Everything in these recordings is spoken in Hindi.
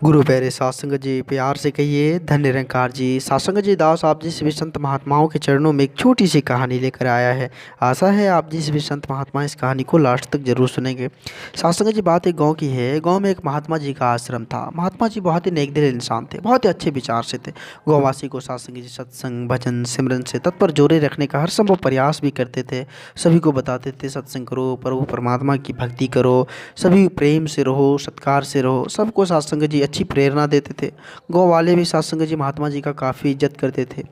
गुरु प्यारे सासंग जी, प्यार से कहिए धन्य निरंकार जी। सासंग जी, दास आप जी सभी संत महात्माओं के चरणों में एक छोटी सी कहानी लेकर आया है। आशा है आप जी सभी संत महात्मा इस कहानी को लास्ट तक जरूर सुनेंगे। सासंग जी, बात एक गांव की है। गांव में एक महात्मा जी का आश्रम था। महात्मा जी बहुत ही नेक दिल इंसान थे, बहुत ही अच्छे विचार से थे। गाँववासी को सासंग जी सत्संग भजन सिमरन से तत्पर जोड़े रखने का हर संभव प्रयास भी करते थे। सभी को बताते थे सत्संग करो, प्रभु परमात्मा की भक्ति करो, सभी प्रेम से रहो, सत्कार से रहो। सबको सत्संग जी अच्छी प्रेरणा देते थे। गाँव वाले भी सत्संग जी महात्मा जी का काफ़ी इज्जत करते थे।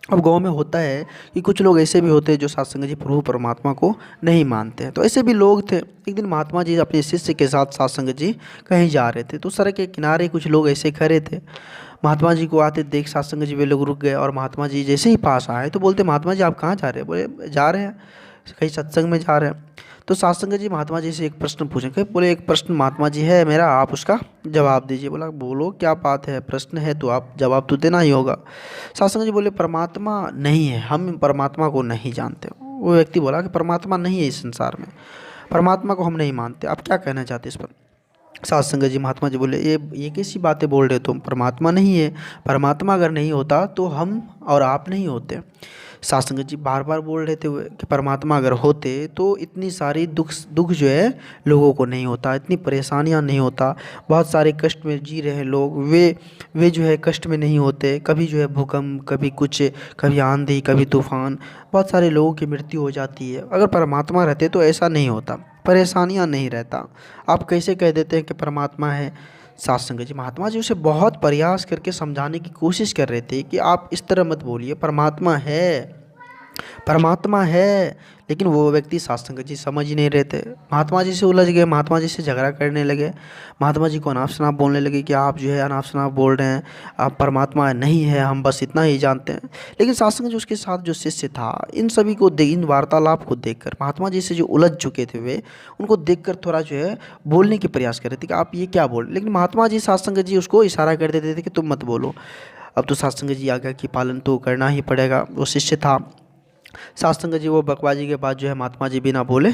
अब गांव में होता है कि कुछ लोग ऐसे भी होते हैं जो सत्संग जी प्रभु परमात्मा को नहीं मानते हैं। तो ऐसे भी लोग थे। एक दिन महात्मा जी अपने शिष्य के साथ सत्संग जी कहीं जा रहे थे, तो सड़क के किनारे कुछ लोग ऐसे खड़े थे। महात्मा जी को आते देख सत्संग जी वे लोग रुक गए और महात्मा जी जैसे ही पास आए तो बोलते, महात्मा जी आप कहाँ जा रहे हैं? बोले जा रहे हैं कहीं सत्संग में जा रहे हैं। तो सत्संग जी महात्मा जी से एक प्रश्न पूछेंगे। बोले एक प्रश्न महात्मा जी है मेरा, आप उसका जवाब दीजिए। बोला बोलो क्या बात है, प्रश्न है तो आप जवाब तो देना ही होगा। सत्संग जी बोले परमात्मा नहीं है, हम परमात्मा को नहीं जानते। वो व्यक्ति बोला कि परमात्मा नहीं है इस संसार में, परमात्मा को हम नहीं मानते, आप क्या कहना चाहते इस पर? सत्संग जी महात्मा जी बोले ये कैसी बातें बोल रहे हो तुम, परमात्मा नहीं है। परमात्मा अगर नहीं होता तो हम और आप नहीं होते। सत्संग जी बार बार बोल रहे थे कि परमात्मा अगर होते तो इतनी सारी दुख जो है लोगों को नहीं होता, इतनी परेशानियां नहीं होता। बहुत सारे कष्ट में जी रहे हैं लोग, वे जो है कष्ट में नहीं होते। कभी जो है भूकंप, कभी कुछ, कभी आंधी, कभी तूफान, बहुत सारे लोगों की मृत्यु हो जाती है। अगर परमात्मा रहते तो ऐसा नहीं होता, परेशानियां नहीं रहता। आप कैसे कह देते हैं कि परमात्मा है? सत्संग जी महात्मा जी उसे बहुत प्रयास करके समझाने की कोशिश कर रहे थे कि आप इस तरह मत बोलिए, परमात्मा है, परमात्मा है। लेकिन वो व्यक्ति सत्संग जी समझ ही नहीं रहे थे। महात्मा जी से उलझ गए, महात्मा जी से झगड़ा करने लगे। महात्मा जी को अनाप शनाप बोलने लगे कि आप जो है अनाप शनाप बोल रहे हैं, आप परमात्मा नहीं है, हम बस इतना ही जानते हैं। लेकिन सत्संग जी उसके साथ जो शिष्य था, इन सभी को इन वार्तालाप को देखकर महात्मा जी से जो उलझ चुके थे वे, उनको देखकर थोड़ा जो है बोलने की प्रयास कर रहे थे कि आप ये क्या बोल रहे हैं। लेकिन महात्मा जी सत्संग जी उसको इशारा कर देते थे कि तुम मत बोलो। अब तो सत्संग जी आज्ञा की पालन तो करना ही पड़ेगा। वो शिष्य था, सत्संग जी वो बकवाजी के बाद जो है महात्मा जी बिना बोले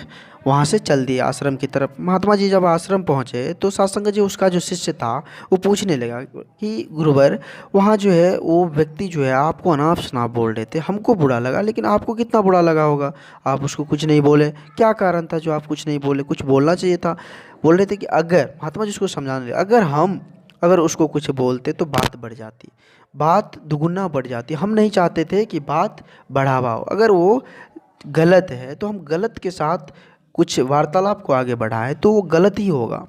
वहाँ से चल दिए आश्रम की तरफ। महात्मा जी जब आश्रम पहुँचे तो सत्संग जी उसका जो शिष्य था वो पूछने लगा कि गुरुवर वहाँ जो है वो व्यक्ति जो है आपको अनाप शनाप बोल रहे थे, हमको बुरा लगा, लेकिन आपको कितना बुरा लगा होगा, आप उसको कुछ नहीं बोले, क्या कारण था जो आप कुछ नहीं बोले? कुछ बोलना चाहिए था। बोल रहे थे कि अगर, महात्मा जी उसको समझाने लगे, अगर उसको कुछ बोलते तो बात बढ़ जाती, बात दुगुना बढ़ जाती। हम नहीं चाहते थे कि बात बढ़ावा हो। अगर वो गलत है तो हम गलत के साथ कुछ वार्तालाप को आगे बढ़ाएं तो वो गलत ही होगा।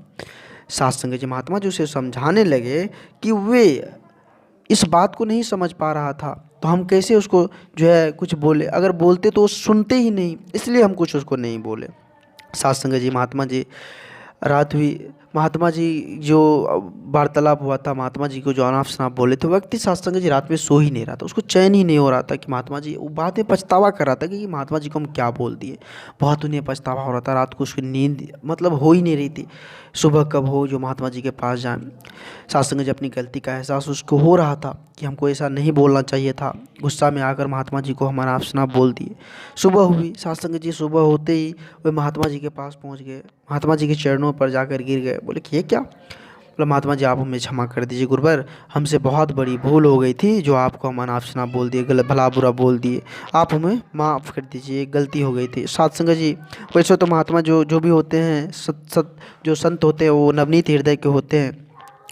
सत्संग जी महात्मा जी उसे समझाने लगे कि वे इस बात को नहीं समझ पा रहा था, तो हम कैसे उसको जो है कुछ बोले, अगर बोलते तो वो सुनते ही नहीं, इसलिए हम कुछ उसको नहीं बोले। सत्संग जी महात्मा जी, रात हुई, महात्मा जी जो वार्तालाप हुआ था, महात्मा जी को जो अनाप शनाप बोले थे, व्यक्ति सत्संग जी रात में सो ही नहीं रहा था, उसको चैन ही नहीं हो रहा था कि महात्मा जी, वो बाद में पछतावा कर रहा था कि महात्मा जी को हम क्या बोल दिए। बहुत उन्हें पछतावा हो रहा था, रात को उसकी नींद मतलब हो ही नहीं रही थी, सुबह कब हो जो महात्मा जी के पास जाए। सत्संग जी अपनी गलती का एहसास उसको हो रहा था कि हमको ऐसा नहीं बोलना चाहिए था। गुस्सा में आकर महात्मा जी को हम अनाप शनाप बोल दिए। सुबह हुई, सत्संग जी सुबह होते ही वे महात्मा जी के पास पहुंच गए, महात्मा जी के चरणों पर जाकर गिर गए। बोले कि ये क्या? बोला महात्मा जी आप हमें क्षमा कर दीजिए गुरुवर, हमसे बहुत बड़ी भूल हो गई थी, जो आपको हम अनाप शनाप बोल दिए, गलत भला बुरा बोल दिए, आप हमें माफ़ कर दीजिए, गलती हो गई थी। सत्संग जी वैसे तो महात्मा जो जो भी होते हैं, जो संत होते हैं वो नवनीत हृदय के होते हैं,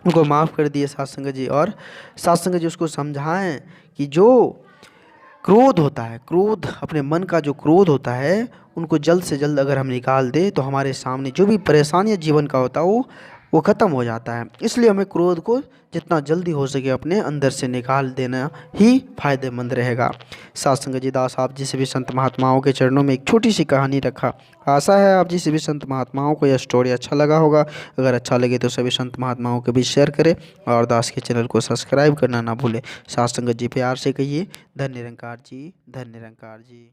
उनको माफ़ कर दिए सत्संग जी। और सत्संग जी उसको समझाएं कि जो क्रोध होता है, क्रोध, अपने मन का जो क्रोध होता है, उनको जल्द से जल्द अगर हम निकाल दें तो हमारे सामने जो भी परेशानियां जीवन का होता है वो ख़त्म हो जाता है। इसलिए हमें क्रोध को जितना जल्दी हो सके अपने अंदर से निकाल देना ही फायदेमंद रहेगा। सत्संग जी दास आप जी सभी संत महात्माओं के चरणों में एक छोटी सी कहानी रखा। आशा है आप जी सभी संत महात्माओं को यह स्टोरी अच्छा लगा होगा। अगर अच्छा लगे तो सभी संत महात्माओं के बीच शेयर करें और दास के चैनल को सब्सक्राइब करना ना भूलें। सत्संग जी प्यार से कहिए धन्य निरंकार जी, धन्य निरंकार जी।